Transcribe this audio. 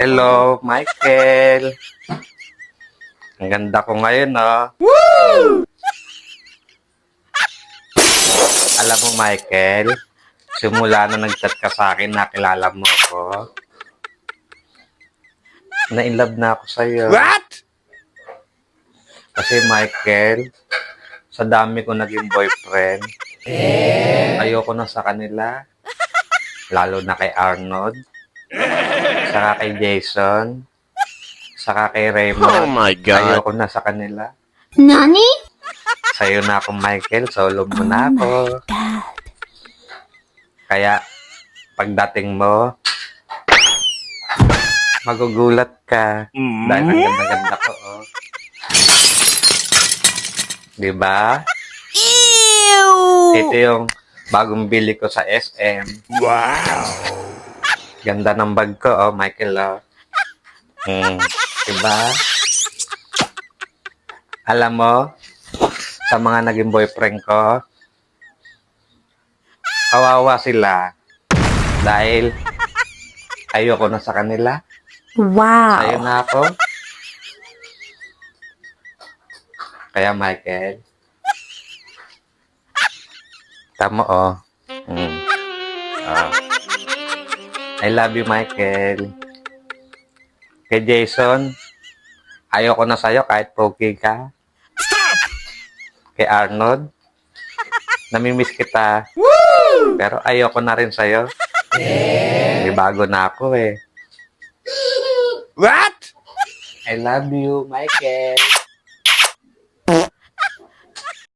Hello, Michael. Ang ganda ko ngayon, oh. Woo! Alam mo, Michael, simula na nag-chat ka sa akin, nakilala mo ako. Na-inlove na ako sa'yo. What? Kasi, Michael, sa dami ko naging boyfriend, ayoko na sa kanila. Lalo na kay Arnold, saka kay Jason, saka kay Raymond. Oh my God. Ayoko na sa kanila. Nani? Sa'yo na ako, Michael. Solo mo na ako. God. Kaya, pagdating mo, magugulat ka. Dahil ang ganda-ganda ko, oh. Diba? Ew! Ito yung bagong bili ko sa SM. Wow. Ganda ng bag ko, oh, Michael, oh. Diba? Alam mo, sa mga naging boyfriend ko, kawawa sila. Dahil, ayoko na sa kanila. Wow. Sa'yo na ako. Kaya, Michael, tama, oh. Oh. I love you, Michael. Kay Jason, ayoko na sa'yo kahit pogi ka. Kay Arnold, namimiss kita. Pero ayoko na rin sa'yo. May bago na ako, eh. What? I love you, Michael.